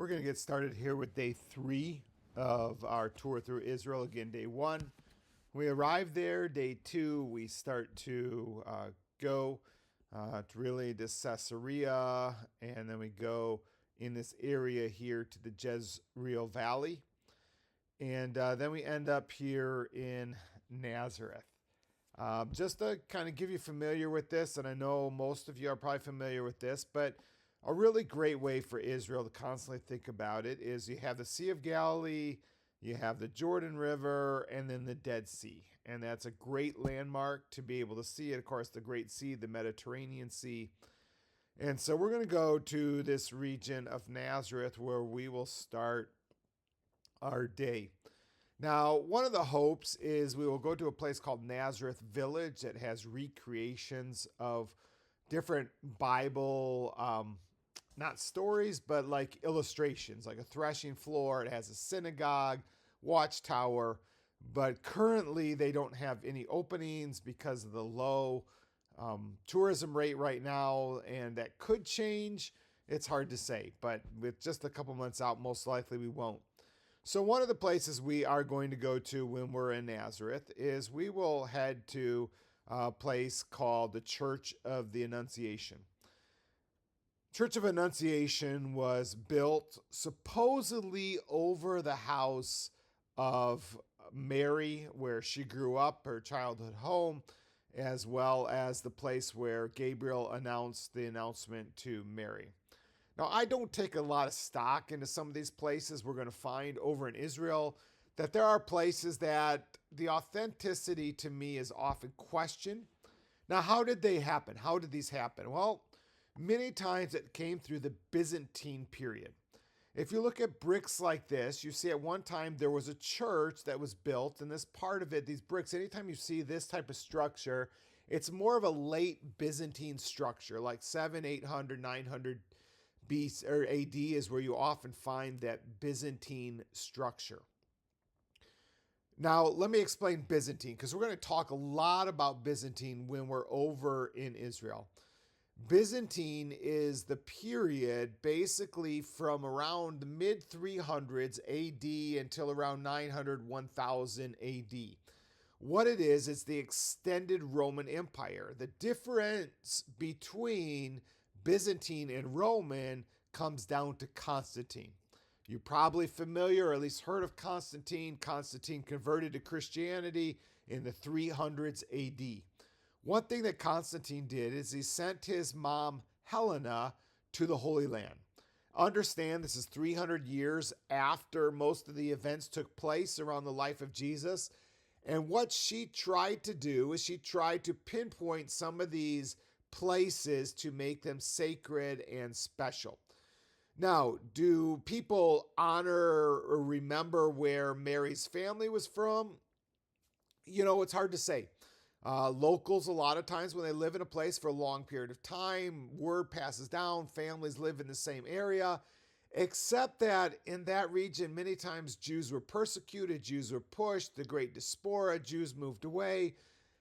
We're going to get started here with day 3 of our tour through Israel. Again, day 1, we arrive there. Day 2, we start to go to really to Caesarea, and then we go in this area here to the Jezreel Valley. And then we end up here in Nazareth. Just to kind of give you familiar with this, and I know most of you are probably familiar with this, but a really great way for Israel to constantly think about it is you have the Sea of Galilee, you have the Jordan River, and then the Dead Sea. And that's a great landmark to be able to see it. Of course, the Great Sea, the Mediterranean Sea. And so we're going to go to this region of Nazareth where we will start our day. Now, one of the hopes is we will go to a place called Nazareth Village that has recreations of different Bible, not stories, but like illustrations, like a threshing floor. It has a synagogue, watchtower, but currently they don't have any openings because of the low tourism rate right now, and that could change. It's hard to say, but with just a couple months out, most likely we won't. So one of the places we are going to go to when we're in Nazareth is we will head to a place called the Church of the Annunciation. Church of Annunciation was built supposedly over the house of Mary, where she grew up, her childhood home, as well as the place where Gabriel announced the announcement to Mary. Now, I don't take a lot of stock into some of these places we're going to find over in Israel, that there are places that the authenticity to me is often questioned. Now, how did they happen? How did these happen? Well, many times it came through the Byzantine period. If you look at bricks like this, you see at one time there was a church that was built, and this part of it, these bricks, anytime you see this type of structure, it's more of a late Byzantine structure, like 700, 800, 900 BC or AD is where you often find that Byzantine structure. Now, let me explain Byzantine, because we're going to talk a lot about Byzantine when we're over in Israel. Byzantine is the period basically from around the mid 300s AD until around 900, 1000 AD. What it is, it's the extended Roman Empire. The difference between Byzantine and Roman comes down to Constantine. You're probably familiar, or at least heard of Constantine. Constantine converted to Christianity in the 300s AD. One thing that Constantine did is he sent his mom, Helena, to the Holy Land. Understand, this is 300 years after most of the events took place around the life of Jesus. And what she tried to do is she tried to pinpoint some of these places to make them sacred and special. Now, do people honor or remember where Mary's family was from? You know, it's hard to say. Locals, a lot of times when they live in a place for a long period of time, word passes down, families live in the same area, except that in that region, many times Jews were persecuted, Jews were pushed, the Great Diaspora, Jews moved away.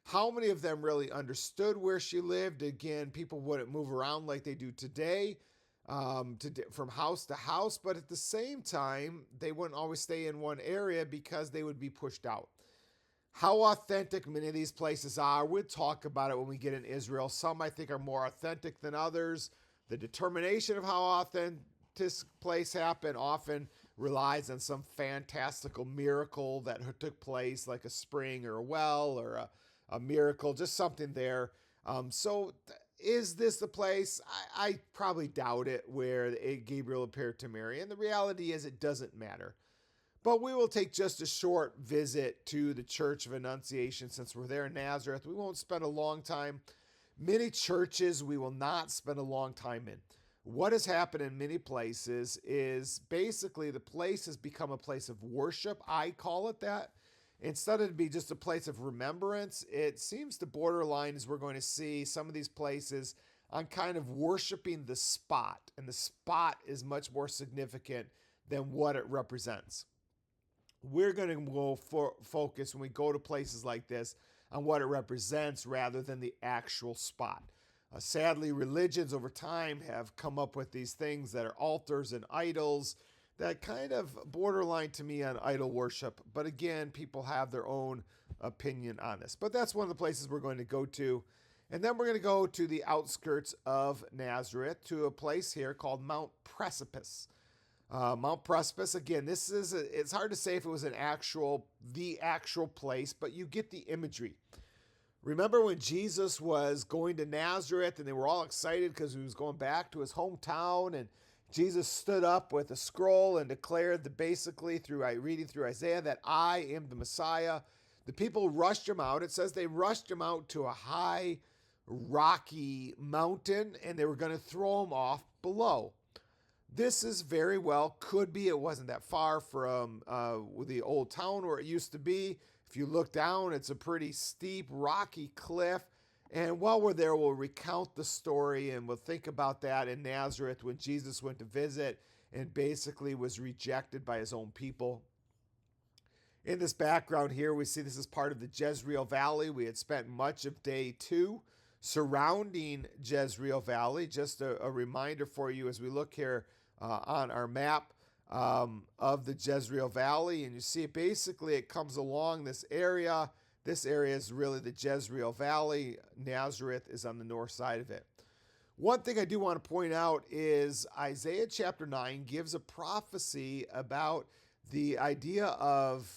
How many of them really understood where she lived? Again, people wouldn't move around like they do today, from house to house, but at the same time, they wouldn't always stay in one area because they would be pushed out. How authentic many of these places are, we'll talk about it when we get in Israel. Some I think are more authentic than others. The determination of how authentic this place happened often relies on some fantastical miracle that took place, like a spring or a well or a miracle, just something there. Is this the place? I probably doubt it, where Gabriel appeared to Mary. And the reality is it doesn't matter. But we will take just a short visit to the Church of Annunciation since we're there in Nazareth. We won't spend a long time. Many churches we will not spend a long time in. What has happened in many places is basically the place has become a place of worship. I call it that. Instead of be just a place of remembrance, it seems to borderline, as we're going to see, some of these places on kind of worshiping the spot. And the spot is much more significant than what it represents. We're going to go focus when we go to places like this on what it represents rather than the actual spot. Sadly, religions over time have come up with these things that are altars and idols that kind of borderline to me on idol worship. But again, people have their own opinion on this. But that's one of the places we're going to go to. And then we're going to go to the outskirts of Nazareth to a place here called Mount Precipice. Mount Precipice, again, it's hard to say if it was the actual place, but you get the imagery. Remember when Jesus was going to Nazareth and they were all excited because he was going back to his hometown, and Jesus stood up with a scroll and declared that basically reading through Isaiah that I am the Messiah. The people rushed him out. It says they rushed him out to a high rocky mountain and they were going to throw him off below. This is very well could be. It wasn't that far from the old town where it used to be. If you look down, it's a pretty steep, rocky cliff. And while we're there, we'll recount the story and we'll think about that in Nazareth when Jesus went to visit and basically was rejected by his own people. In this background here, we see this is part of the Jezreel Valley. We had spent much of day 2 surrounding Jezreel Valley. Just a reminder for you as we look here on our map of the Jezreel Valley, and you see basically it comes along this area. This area is really the Jezreel Valley. Nazareth is on the north side of it. One thing I do want to point out is Isaiah chapter 9 gives a prophecy about the idea of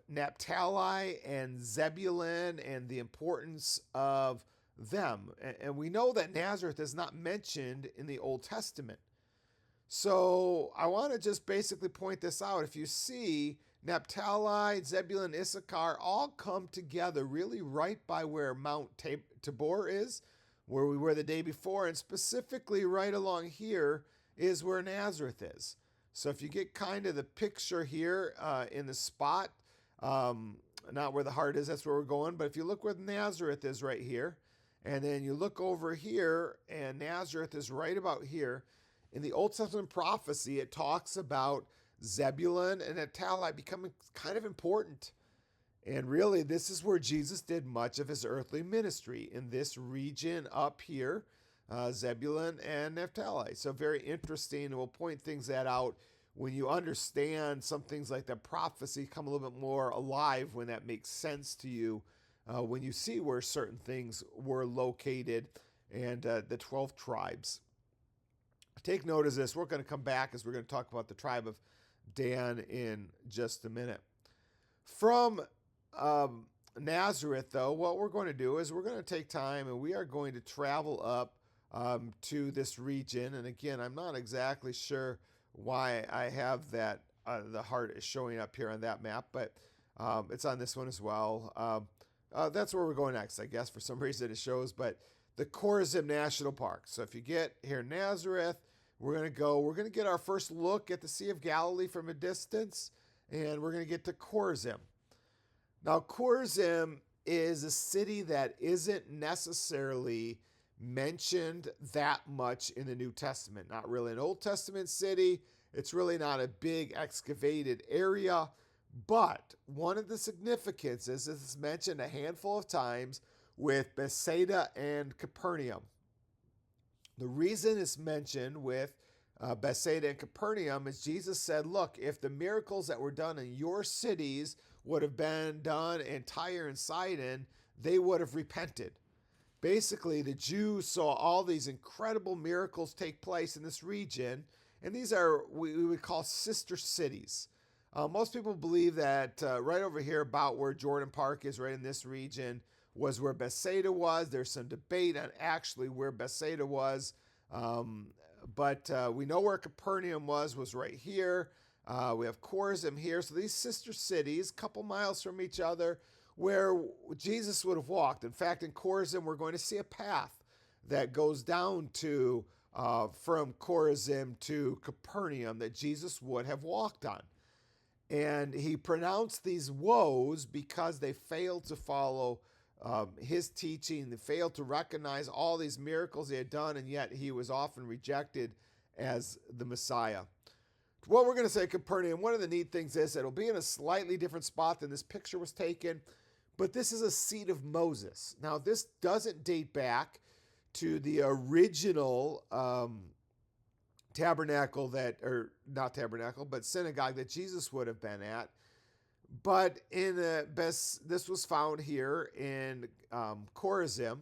Naphtali and Zebulun and the importance of them. And we know that Nazareth is not mentioned in the Old Testament. So I want to just basically point this out. If you see Naphtali, Zebulun, Issachar all come together really right by where Mount Tabor is, where we were the day before, and specifically right along here is where Nazareth is. So if you get kind of the picture here in the spot, not where the heart is, that's where we're going, but if you look where Nazareth is right here, and then you look over here, and Nazareth is right about here. In the Old Testament prophecy, it talks about Zebulun and Naphtali becoming kind of important. And really, this is where Jesus did much of his earthly ministry, in this region up here, Zebulun and Naphtali. So very interesting, and we'll point things that out when you understand some things like the prophecy come a little bit more alive when that makes sense to you, when you see where certain things were located and the 12 tribes. Take note of this. We're going to come back as we're going to talk about the tribe of Dan in just a minute. From Nazareth, though, what we're going to do is we're going to take time and we are going to travel up to this region. And again, I'm not exactly sure why I have that. The heart is showing up here on that map, but it's on this one as well. That's where we're going next, I guess. For some reason it shows, but the Chorazim National Park. So if you get here Nazareth, we're going to get our first look at the Sea of Galilee from a distance, and we're going to get to Chorazim. Now, Chorazim is a city that isn't necessarily mentioned that much in the New Testament. Not really an Old Testament city. It's really not a big excavated area, but one of the significances is it's mentioned a handful of times with Bethsaida and Capernaum. The reason it's mentioned with Bethsaida and Capernaum is Jesus said, look, if the miracles that were done in your cities would have been done in Tyre and Sidon, they would have repented. Basically, the Jews saw all these incredible miracles take place in this region, and these are we would call sister cities. Most people believe that right over here about where Jordan Park is, right in this region, was where Bethsaida was. There's some debate on actually where Bethsaida was, but we know where Capernaum was right here. We have Chorazim here. So these sister cities, a couple miles from each other, where Jesus would have walked. In fact, in Chorazim, we're going to see a path that goes down to from Chorazim to Capernaum that Jesus would have walked on. And he pronounced these woes because they failed to follow his teaching. They failed to recognize all these miracles he had done, and yet he was often rejected as the Messiah. What we're going to say Capernaum, one of the neat things is it'll be in a slightly different spot than this picture was taken, but this is a seat of Moses. Now, this doesn't date back to the original tabernacle or not tabernacle, but synagogue that Jesus would have been at. But this was found here in Chorazim.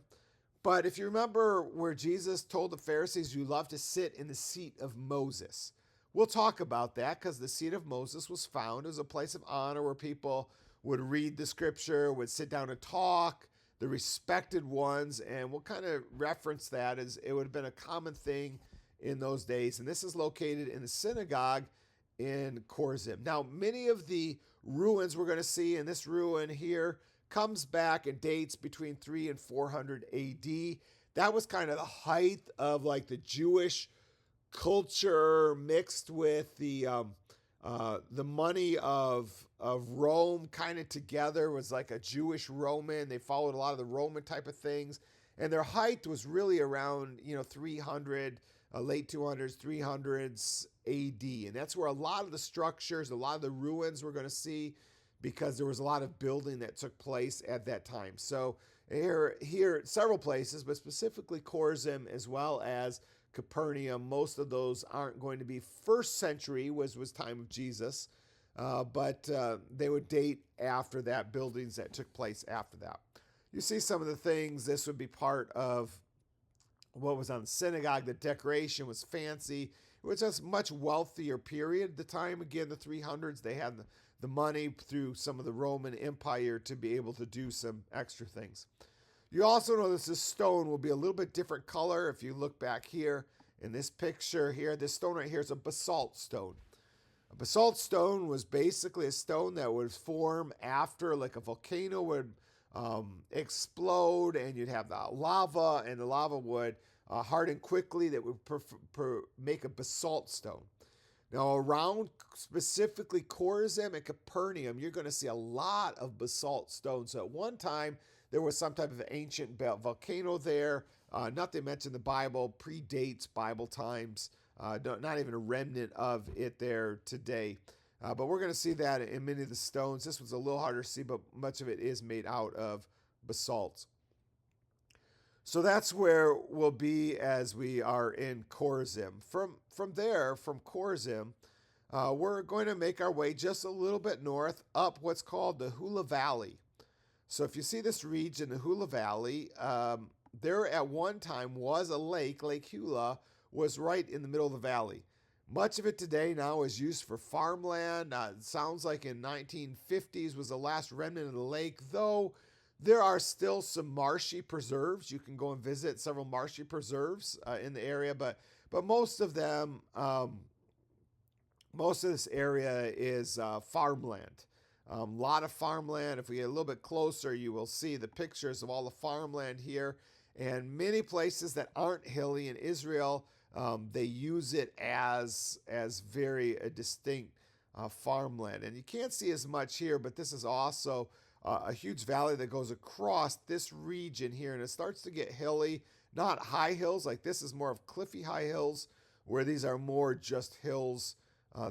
But if you remember where Jesus told the Pharisees, you love to sit in the seat of Moses. We'll talk about that because the seat of Moses was found as a place of honor where people would read the scripture, would sit down and talk, the respected ones. And we'll kind of reference that as it would have been a common thing in those days. And this is located in the synagogue in Chorazim. Now, many of the ruins we're going to see in this ruin here comes back and dates between 300 and 400 AD. That was kind of the height of like the Jewish culture mixed with the money of Rome kind of together. Was like a Jewish Roman. They followed a lot of the Roman type of things, and their height was really around 300, late 200s, 300s AD, and that's where a lot of the structures, a lot of the ruins we're going to see, because there was a lot of building that took place at that time. So here several places, but specifically Chorazim as well as Capernaum. Most of those aren't going to be first century, was time of Jesus, but they would date after that, buildings that took place after that. You see some of the things, this would be part of what was on the synagogue. The decoration was fancy. It was just much wealthier period at the time. Again, the 300s, they had the money through some of the Roman Empire to be able to do some extra things. You also notice this stone will be a little bit different color. If you look back here in this picture here, this stone right here is a basalt stone. A basalt stone was basically a stone that would form after like a volcano would explode, and you'd have the lava, and the lava would harden quickly. That would make a basalt stone. Now, around specifically Chorazim and Capernaum, you're going to see a lot of basalt stones. So at one time, there was some type of ancient volcano there. Nothing mentioned in the Bible, predates Bible times. Not even a remnant of it there today. But we're going to see that in many of the stones. This was a little harder to see, but much of it is made out of basalt. So that's where we'll be as we are in Chorazim. From Chorazim, we're going to make our way just a little bit north up what's called the Hula Valley. So if you see this region, the Hula Valley, there at one time was a lake. Lake Hula was right in the middle of the valley. Much of it today now is used for farmland. It sounds like in 1950s was the last remnant of the lake, though there are still some marshy preserves. You can go and visit several marshy preserves in the area, but most of them, most of this area is farmland. A lot of farmland. If we get a little bit closer, you will see the pictures of all the farmland here, and many places that aren't hilly in Israel. They use it as very distinct farmland. And you can't see as much here, but this is also a huge valley that goes across this region here. And it starts to get hilly, not high hills. Like this is more of cliffy high hills, where these are more just hills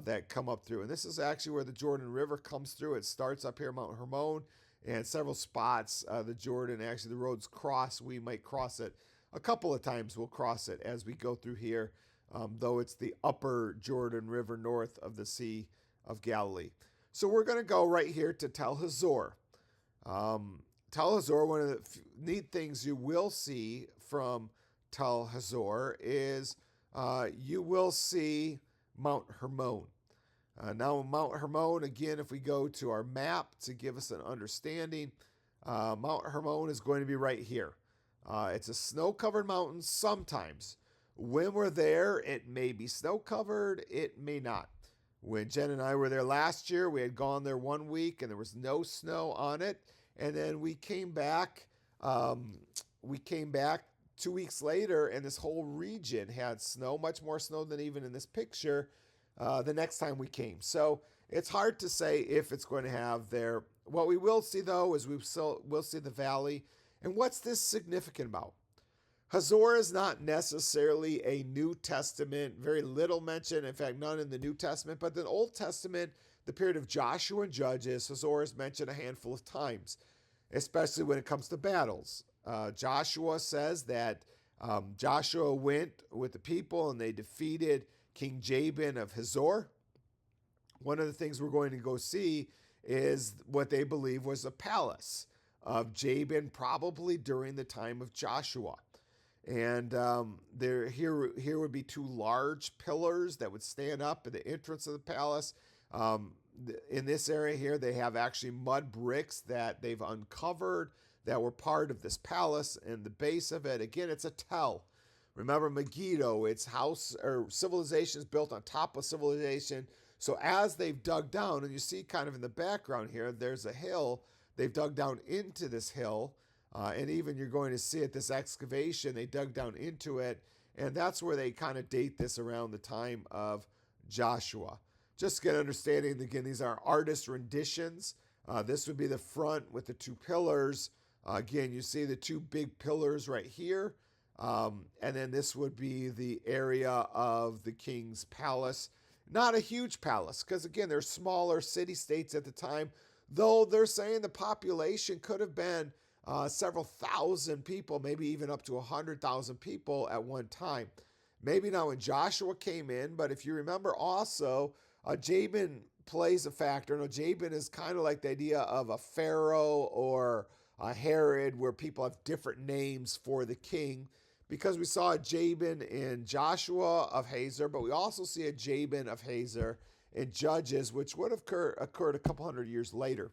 that come up through. And this is actually where the Jordan River comes through. It starts up here, Mount Hermon, and several spots, the Jordan, actually the roads cross. We might cross it. A couple of times we'll cross it as we go through here, though it's the upper Jordan River north of the Sea of Galilee. So we're going to go right here to Tel Hazor. Tel Hazor, one of the neat things you will see from Tel Hazor is you will see Mount Hermon. Now Mount Hermon, again, if we go to our map to give us an understanding, Mount Hermon is going to be right here. It's a snow-covered mountain sometimes. When we're there, it may be snow-covered, it may not. When Jen and I were there last year, we had gone there 1 week and there was no snow on it. And then we came back 2 weeks later, and this whole region had snow, much more snow than even in this picture the next time we came. So it's hard to say if it's going to have there. What we will see, though, is we'll see the valley. And what's this significant about? Hazor is not necessarily a New Testament, very little mention, in fact, none in the New Testament, but the Old Testament, the period of Joshua and Judges, Hazor is mentioned a handful of times. especially when it comes to battles. Joshua says that Joshua went with the people and they defeated King Jabin of Hazor. One of the things we're going to go see is what they believe was a palace of Jabin, probably during the time of Joshua. And here would be two large pillars that would stand up at the entrance of the palace. In this area here, they have actually mud bricks that they've uncovered that were part of this palace. And the base of it, again, it's a tell. Remember Megiddo, it's house or civilizations built on top of civilization. So as they've dug down, and you see kind of in the background here, there's a hill. They've dug down into this hill. And even you're going to see at this excavation, they dug down into it. And that's where they kind of date this around the time of Joshua. Just to get an understanding, again, these are artist renditions. This would be the front with the two pillars. Again, you see the two big pillars right here. And then this would be the area of the king's palace. Not a huge palace, because again, they're smaller city-states at the time, though they're saying the population could have been several thousand people, maybe even up to 100,000 people at one time. Maybe not when Joshua came in, but if you remember also, Jabin plays a factor. Now, Jabin is kind of like the idea of a pharaoh or a Herod, where people have different names for the king, because we saw a Jabin in Joshua of Hazor, but we also see a Jabin of Hazor in Judges, which would have occurred a couple hundred years later.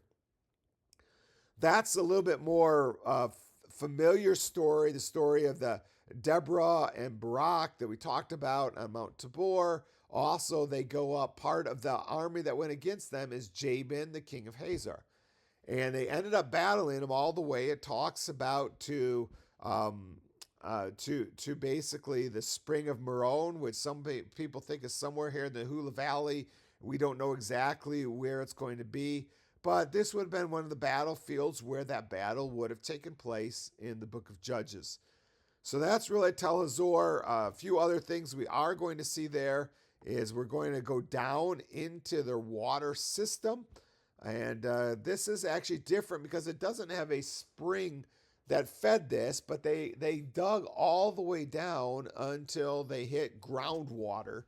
That's a little bit more familiar story, the story of the Deborah and Barak that we talked about on Mount Tabor. Also, they go up, part of the army that went against them is Jabin, the king of Hazor. And they ended up battling him all the way. It talks about to basically the spring of Meron, which some people think is somewhere here in the Hula Valley. We don't know exactly where it's going to be. But this would have been one of the battlefields where that battle would have taken place in the book of Judges. So that's really Tel Hazor. A few other things we are going to see there is we're going to go down into their water system. And this is actually different because it doesn't have a spring that fed this, but they dug all the way down until they hit groundwater,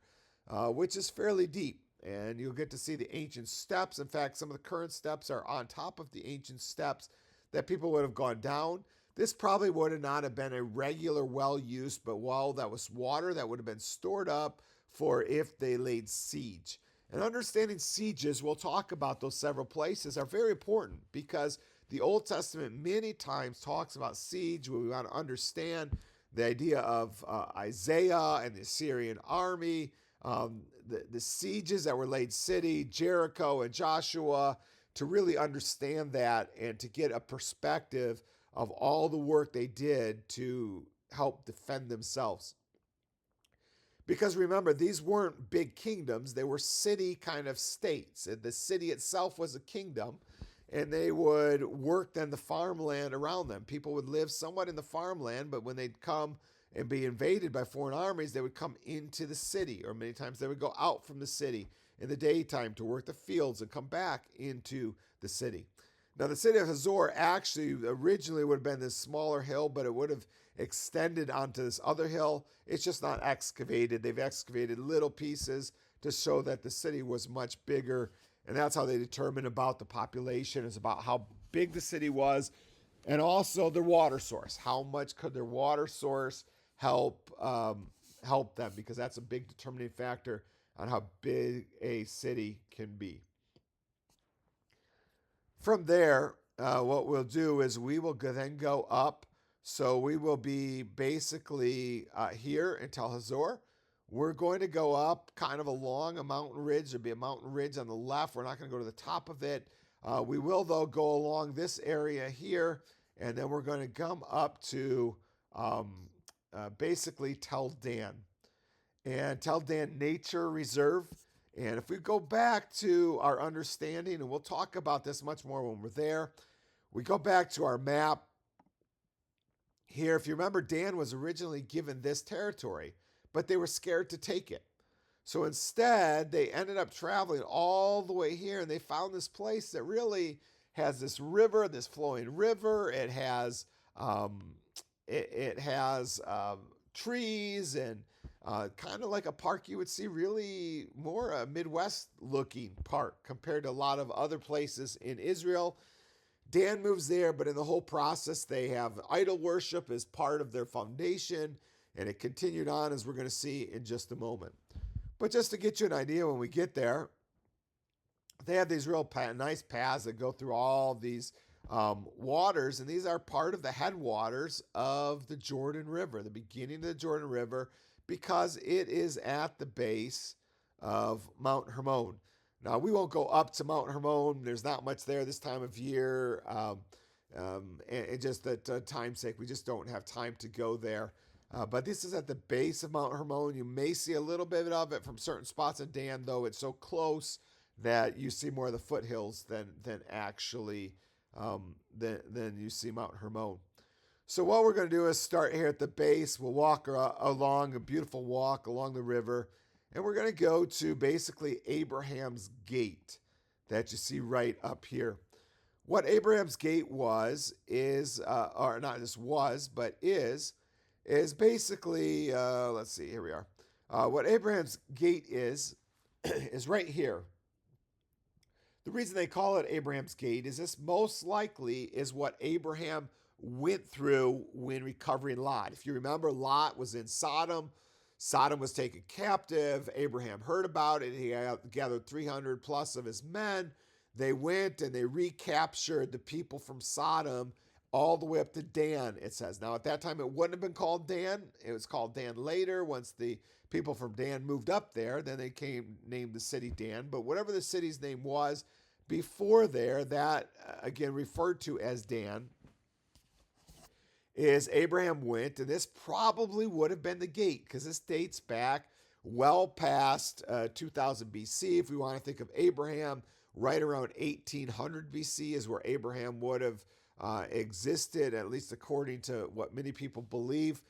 which is fairly deep. And you'll get to see the ancient steps. In fact, some of the current steps are on top of the ancient steps that people would have gone down. This probably would not have been a regular well use, but well, that was water that would have been stored up for if they laid siege. And understanding sieges, we'll talk about those several places, are very important because the Old Testament many times talks about siege, where we want to understand the idea of Isaiah and the Assyrian army, the sieges that were laid city, Jericho and Joshua, to really understand that and to get a perspective of all the work they did to help defend themselves. Because remember, these weren't big kingdoms, they were city kind of states. And the city itself was a kingdom, and they would work then the farmland around them. People would live somewhat in the farmland, but when they'd come and be invaded by foreign armies, they would come into the city, or many times they would go out from the city in the daytime to work the fields and come back into the city. Now, the city of Hazor actually originally would have been this smaller hill, but it would have extended onto this other hill. It's just not excavated. They've excavated little pieces to show that the city was much bigger, and that's how they determine about the population, is about how big the city was, and also their water source. How much could their water source help them, because that's a big determining factor on how big a city can be. From there, what we'll do is we will then go up. So we will be basically here in Tel Hazor. We're going to go up kind of along a mountain ridge. There'll be a mountain ridge on the left. We're not going to go to the top of it. We will, though, go along this area here, and then we're going to come up to basically Tel Dan. And Tel Dan Nature Reserve. And if we go back to our understanding, and we'll talk about this much more when we're there, we go back to our map here. If you remember, Dan was originally given this territory, but they were scared to take it. So instead, they ended up traveling all the way here, and they found this place that really has this river, this flowing river. It has um, it has trees and kind of like a park you would see, really more a Midwest looking park compared to a lot of other places in Israel. Dan moves there, but in the whole process, they have idol worship as part of their foundation, and it continued on as we're going to see in just a moment. But just to get you an idea, when we get there, they have these real nice paths that go through all these waters, and these are part of the headwaters of the Jordan River, the beginning of the Jordan River, because it is at the base of Mount Hermon. Now, we won't go up to Mount Hermon. There's not much there this time of year. And just that time's sake, we just don't have time to go there. But this is at the base of Mount Hermon. You may see a little bit of it from certain spots in Dan, though it's so close that you see more of the foothills than actually than you see Mount Hermon. So what we're going to do is start here at the base. We'll walk along a beautiful walk along the river, and we're going to go to basically Abraham's Gate that you see right up here. What Abraham's Gate was is, or not just was, but is basically, let's see, here we are. What Abraham's Gate is right here. The reason they call it Abraham's Gate is this most likely is what Abraham went through when recovering Lot. If you remember, Lot was in Sodom. Sodom was taken captive. Abraham heard about it. He gathered 300 plus of his men. They went and they recaptured the people from Sodom all the way up to Dan, it says. Now, at that time, it wouldn't have been called Dan. It was called Dan later once the people from Dan moved up there. Then they named the city Dan. But whatever the city's name was before there, that, again, referred to as Dan, is Abraham went, and this probably would have been the gate because this dates back well past 2000 BC. If we want to think of Abraham, right around 1800 BC is where Abraham would have existed, at least according to what many people believe.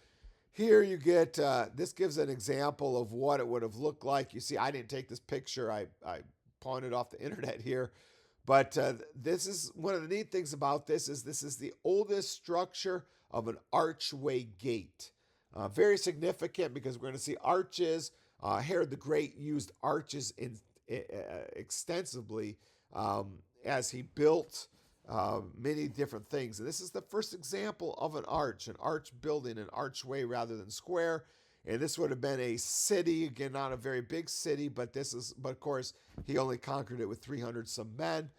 Here you get, this gives an example of what it would have looked like. You see, I didn't take this picture. I pawned it off the internet here. But this is one of the neat things about this is the oldest structure of an archway gate. Very significant because we're going to see arches. Herod the Great used arches extensively as he built many different things. And this is the first example of an arch building, an archway rather than square. And this would have been a city, again, not a very big city, but of course, he only conquered it with 300 some men.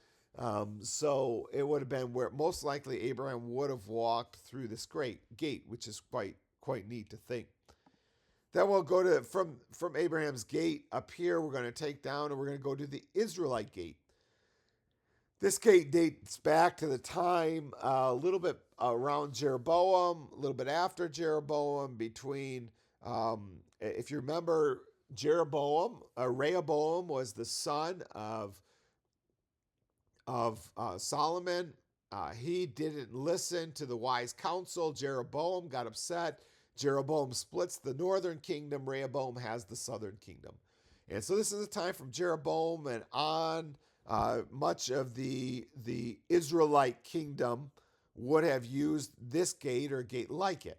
So it would have been where most likely Abraham would have walked through this great gate, which is quite neat to think. Then we'll go to from Abraham's Gate up here. We're going to take down and we're going to go to the Israelite Gate. This gate dates back to the time a little bit around Jeroboam, a little bit after Jeroboam, between, if you remember, Rehoboam was the son of Solomon. He didn't listen to the wise counsel. Jeroboam got upset. Jeroboam splits the northern kingdom. Rehoboam has the southern kingdom. And so this is a time from Jeroboam and on. Much of the Israelite kingdom would have used this gate or a gate like it.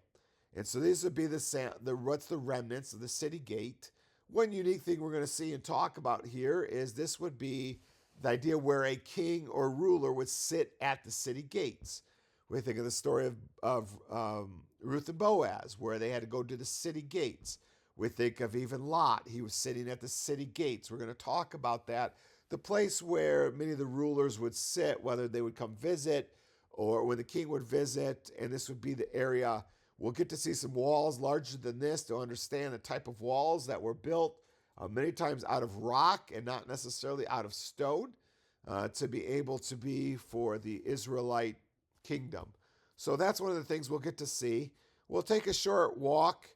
And so these would be what's the remnants of the city gate. One unique thing we're going to see and talk about here is this would be the idea where a king or ruler would sit at the city gates. We think of the story of Ruth and Boaz, where they had to go to the city gates. We think of even Lot. He was sitting at the city gates. We're going to talk about that. The place where many of the rulers would sit, whether they would come visit or when the king would visit, and this would be the area. We'll get to see some walls larger than this to understand the type of walls that were built, many times out of rock and not necessarily out of stone, to be able to be for the Israelite kingdom. So that's one of the things we'll get to see. We'll take a short walk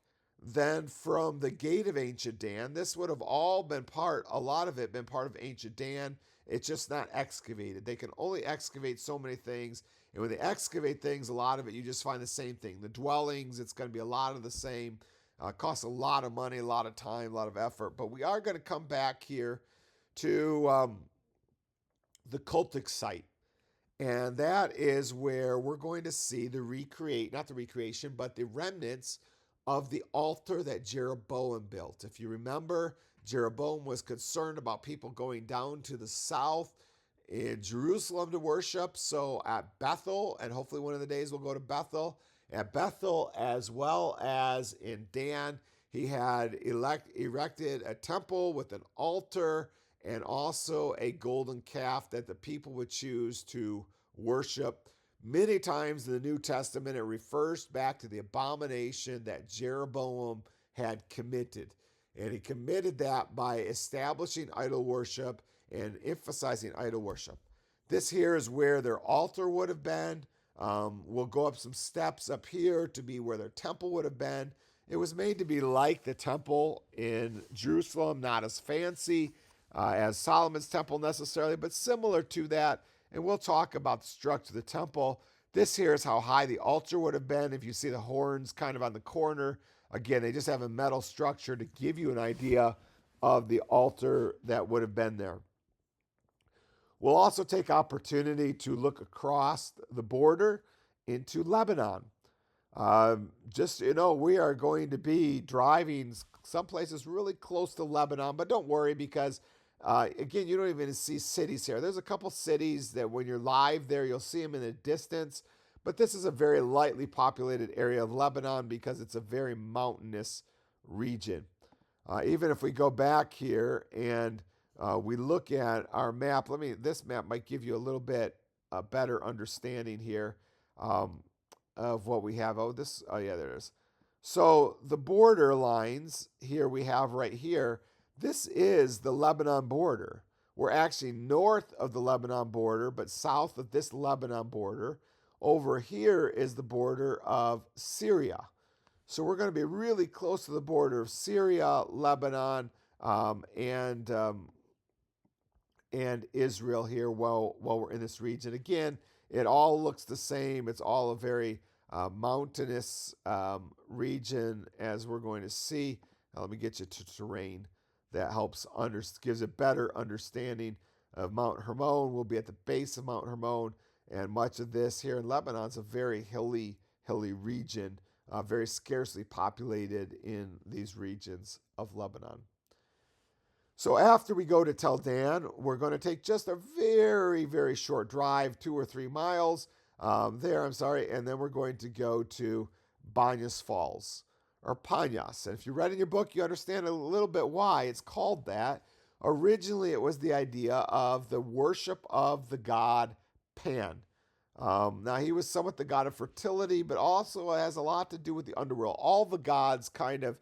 then from the gate of ancient Dan. This would have all been a lot of it been part of ancient Dan. It's just not excavated. They can only excavate so many things. And when they excavate things, a lot of it, you just find the same thing. The dwellings, it's going to be a lot of the same. Costs a lot of money, a lot of time, a lot of effort. But we are going to come back here to the cultic site. And that is where we're going to see not the recreation, but the remnants of the altar that Jeroboam built. If you remember, Jeroboam was concerned about people going down to the south in Jerusalem to worship. So at Bethel, and hopefully one of the days we'll go to Bethel, at Bethel as well as in Dan, he had erected a temple with an altar and also a golden calf that the people would choose to worship. Many times in the New Testament, it refers back to the abomination that Jeroboam had committed. And he committed that by establishing idol worship and emphasizing idol worship. This here is where their altar would have been. We'll go up some steps up here to be where their temple would have been. It was made to be like the temple in Jerusalem, not as fancy as Solomon's temple necessarily, but similar to that. And we'll talk about the structure of the temple. This here is how high the altar would have been. If you see the horns kind of on the corner, again, they just have a metal structure to give you an idea of the altar that would have been there. We'll also take opportunity to look across the border into Lebanon. Just, we are going to be driving some places really close to Lebanon, but don't worry because, again, you don't even see cities here. There's a couple cities that when you're live there, you'll see them in the distance, but this is a very lightly populated area of Lebanon because it's a very mountainous region. Even if we go back here and we look at our map, this map might give you a little bit better understanding here of what we have. Yeah, there it is. So the border lines here we have right here, this is the Lebanon border. We're actually north of the Lebanon border, but south of this Lebanon border. Over here is the border of Syria. So we're going to be really close to the border of Syria, Lebanon, and Israel here while we're in this region. Again, it all looks the same. It's all a very mountainous region, as we're going to see. Now, let me get you to terrain that gives a better understanding of Mount Hermon. We'll be at the base of Mount Hermon, and much of this here in Lebanon is a very hilly region, very scarcely populated in these regions of Lebanon. So after we go to Tel Dan, we're going to take just a very, very short drive, 2 or 3 miles and then we're going to go to Banyas Falls, or Panyas. And if you read in your book, you understand a little bit why it's called that. Originally, it was the idea of the worship of the god Pan. Now, he was somewhat the god of fertility, but also has a lot to do with the underworld. All the gods kind of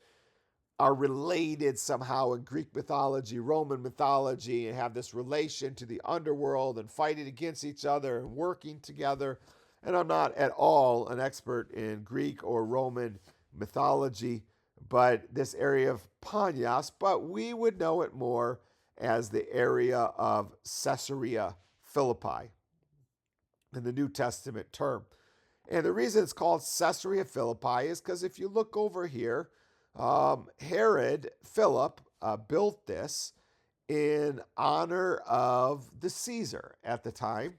are related somehow in Greek mythology, Roman mythology, and have this relation to the underworld and fighting against each other and working together. And I'm not at all an expert in Greek or Roman mythology, but this area of Panyas, but we would know it more as the area of Caesarea Philippi in the New Testament term. And the reason it's called Caesarea Philippi is because if you look over here, Herod Philip built this in honor of the Caesar at the time.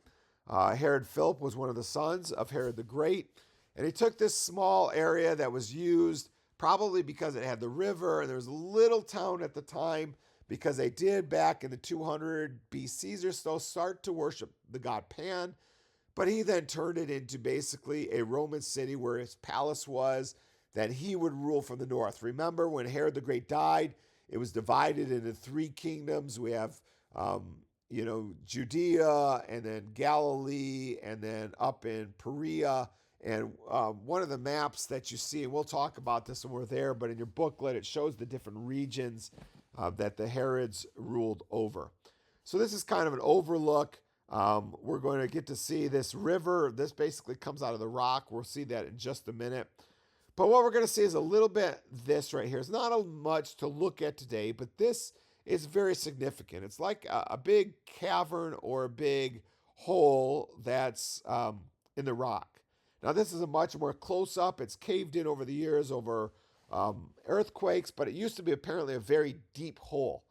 Herod Philip was one of the sons of Herod the Great, and he took this small area that was used probably because it had the river, and there was a little town at the time because they did back in the 200 BC or so start to worship the god Pan, but he then turned it into basically a Roman city where his palace was, that he would rule from the north. Remember, when Herod the Great died, it was divided into 3 kingdoms. We have, Judea, and then Galilee, and then up in Perea. And one of the maps that you see, and we'll talk about this when we're there, but in your booklet, it shows the different regions that the Herods ruled over. So this is kind of an overlook. We're going to get to see this river. This basically comes out of the rock. We'll see that in just a minute. But what we're going to see is a little bit this right here. It's not much to look at today, but this is very significant. It's like a big cavern or a big hole that's in the rock. Now, this is a much more close-up. It's caved in over the years, over earthquakes, but it used to be apparently a very deep hole.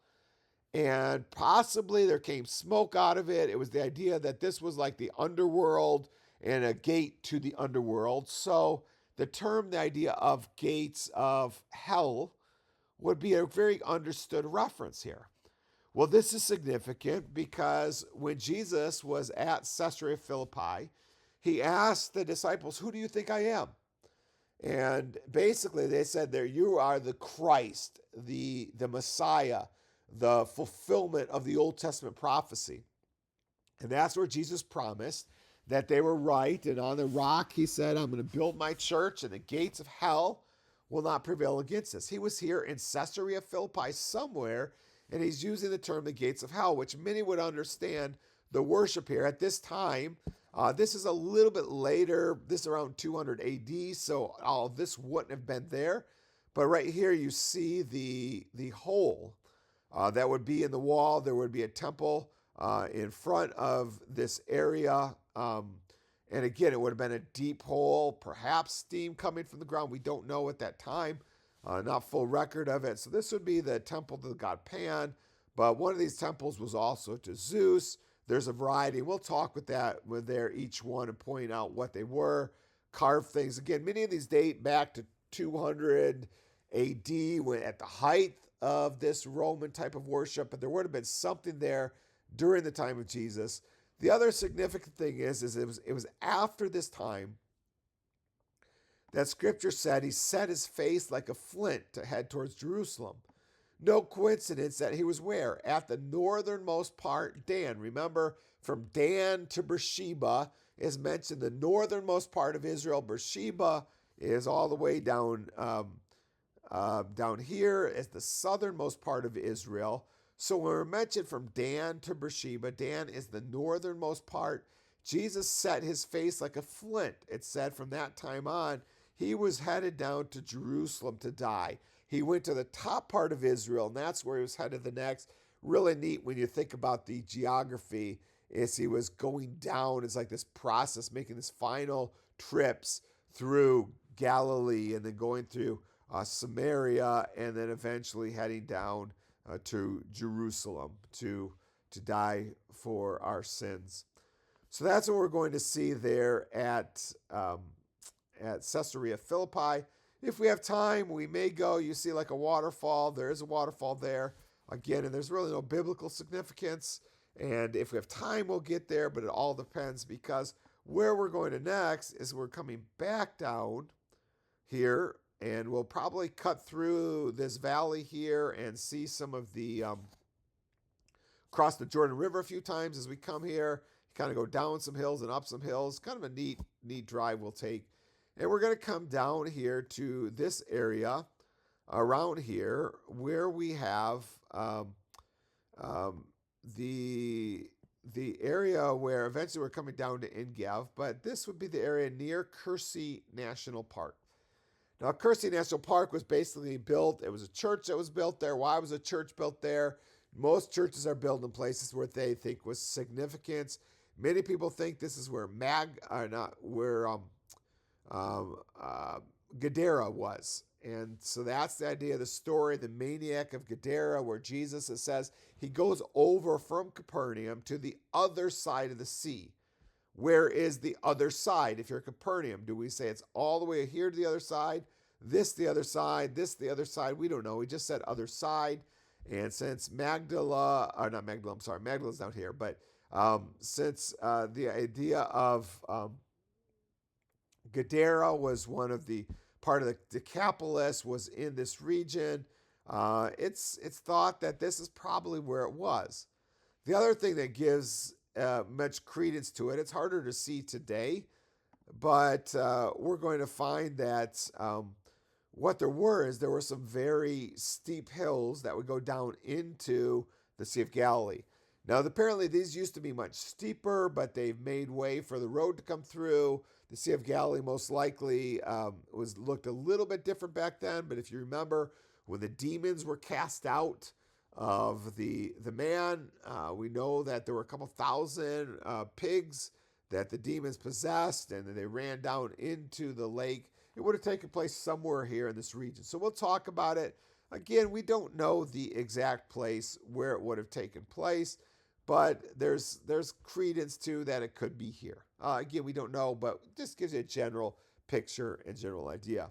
and possibly there came smoke out of it. It was the idea that this was like the underworld and a gate to the underworld. So the idea of gates of hell would be a very understood reference here. Well, this is significant because when Jesus was at Caesarea Philippi, he asked the disciples, "Who do you think I am?" And basically they said there, "You are the Christ, the Messiah, the fulfillment of the Old Testament prophecy." And that's where Jesus promised that they were right. And on the rock, he said, "I'm going to build my church, and the gates of hell will not prevail against us." He was here in Caesarea Philippi somewhere, and he's using the term the gates of hell, which many would understand the worship here at this time. This is a little bit later. This is around 200 AD, so all this wouldn't have been there. But right here, you see the hole that would be in the wall. There would be a temple in front of this area. And again, it would have been a deep hole, perhaps steam coming from the ground. We don't know at that time, not full record of it. So this would be the temple to the god Pan. But one of these temples was also to Zeus. There's a variety. We'll talk with that with each one and point out what they were. Carved things. Again, many of these date back to 200 AD, when at the height of this Roman type of worship, but there would have been something there during the time of Jesus. The other significant thing is it was after this time that Scripture said he set his face like a flint to head towards Jerusalem. No coincidence that he was where? At the northernmost part, Dan. Remember, from Dan to Beersheba is mentioned the northernmost part of Israel. Beersheba is all the way down here is the southernmost part of Israel. So when we're mentioned from Dan to Beersheba, Dan is the northernmost part. Jesus set his face like a flint. It said from that time on, he was headed down to Jerusalem to die. He went to the top part of Israel, and that's where he was headed the next. Really neat when you think about the geography, is he was going down. It's like this process, making this final trips through Galilee and then going through Samaria and then eventually heading down to Jerusalem to die for our sins. So that's what we're going to see there at Caesarea Philippi. If we have time, we may go. You see like a waterfall. There is a waterfall there. Again, and there's really no biblical significance. And if we have time, we'll get there, but it all depends, because where we're going to next is we're coming back down here, and we'll probably cut through this valley here and see some of the, cross the Jordan River a few times as we come here, kind of go down some hills and up some hills. Kind of a neat drive we'll take. And we're going to come down here to this area around here where we have the area where eventually we're coming down to En-Gov, but this would be the area near Kürsi National Park. Now, Kürsi National Park was basically built. It was a church that was built there. Why was a church built there? Most churches are built in places where they think was significance. Many people think this is where Gadara was. And so that's the idea of the story, the maniac of Gadara, where Jesus, it says, he goes over from Capernaum to the other side of the sea. Where is the other side? If you're Capernaum, do we say it's all the way here to the other side, this the other side, this the other side? We don't know. We just said other side. And since Magdala's down here, but since the idea of Gadara was one of the part of the Decapolis was in this region, it's thought that this is probably where it was. The other thing that gives much credence to it, it's harder to see today, but we're going to find that what there were some very steep hills that would go down into the Sea of Galilee. Now, apparently these used to be much steeper, but they've made way for the road to come through. The Sea of Galilee most likely looked a little bit different back then, but if you remember, when the demons were cast out of the man, we know that there were a couple thousand pigs that the demons possessed, and then they ran down into the lake. It would have taken place somewhere here in this region. So we'll talk about it. Again, we don't know the exact place where it would have taken place, but there's credence to that it could be here. Again, we don't know, but just gives you a general picture and general idea.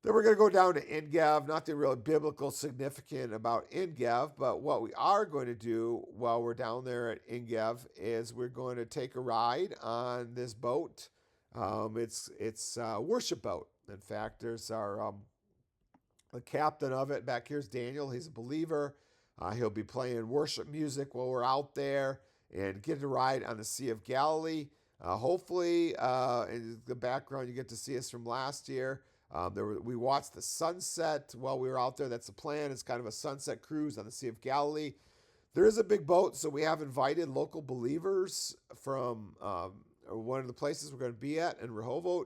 Then we're going to go down to En-Gov. Nothing really biblical significant about En-Gov, but what we are going to do while we're down there at En-Gov is we're going to take a ride on this boat. It's a worship boat. In fact, there's our the captain of it back here's Daniel. He's a believer. He'll be playing worship music while we're out there and get to ride on the Sea of Galilee. Hopefully, in the background, you get to see us from last year. We watched the sunset while we were out there. That's the plan. It's kind of a sunset cruise on the Sea of Galilee. There is a big boat, so we have invited local believers from one of the places we're going to be at in Rehovot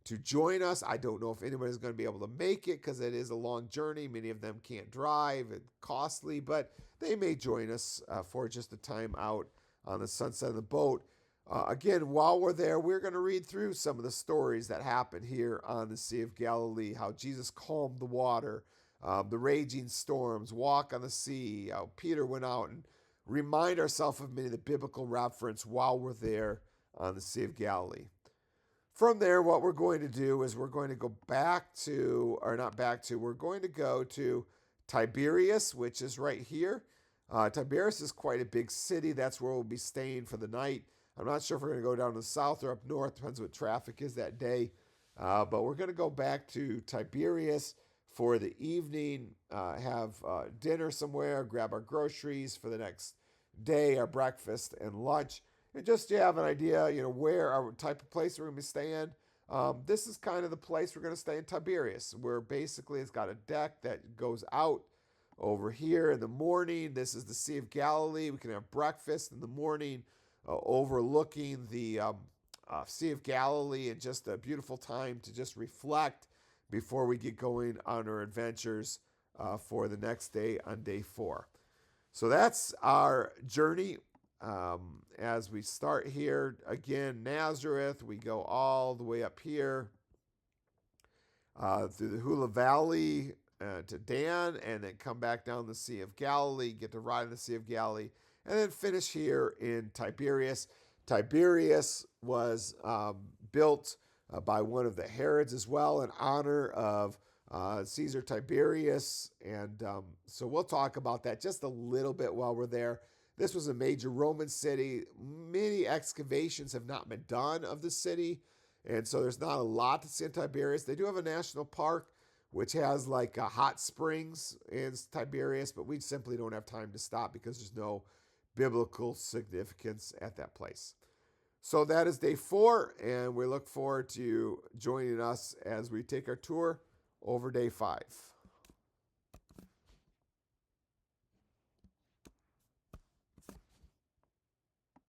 to join us. I don't know if anybody's going to be able to make it because it is a long journey. Many of them can't drive. It's costly, but they may join us for just a time out on the sunset of the boat. Again, while we're there, we're going to read through some of the stories that happened here on the Sea of Galilee, how Jesus calmed the water, the raging storms, walk on the sea, how Peter went out, and remind ourselves of many of the biblical reference while we're there on the Sea of Galilee. From there, what we're going to do is we're going to go we're going to go to Tiberias, which is right here. Tiberias is quite a big city. That's where we'll be staying for the night. I'm not sure if we're going to go down to the south or up north. Depends what traffic is that day. But we're going to go back to Tiberias for the evening, have dinner somewhere, grab our groceries for the next day, our breakfast and lunch. And just to have an idea, where our type of place we're going to be staying. This is kind of the place we're going to stay in Tiberias, where basically it's got a deck that goes out over here in the morning. This is the Sea of Galilee. We can have breakfast in the morning, overlooking the Sea of Galilee, and just a beautiful time to just reflect before we get going on our adventures for the next day on day 4. So that's our journey. As we start here, again, Nazareth, we go all the way up here through the Hula Valley to Dan, and then come back down the Sea of Galilee, get to ride in the Sea of Galilee, and then finish here in Tiberias. Tiberias was built by one of the Herods as well in honor of Caesar Tiberius. And so we'll talk about that just a little bit while we're there. This was a major Roman city. Many excavations have not been done of the city, and so there's not a lot to see in Tiberias. They do have a national park, which has like hot springs in Tiberias, but we simply don't have time to stop because there's no biblical significance at that place. So that is day 4, and we look forward to joining us as we take our tour over day 5.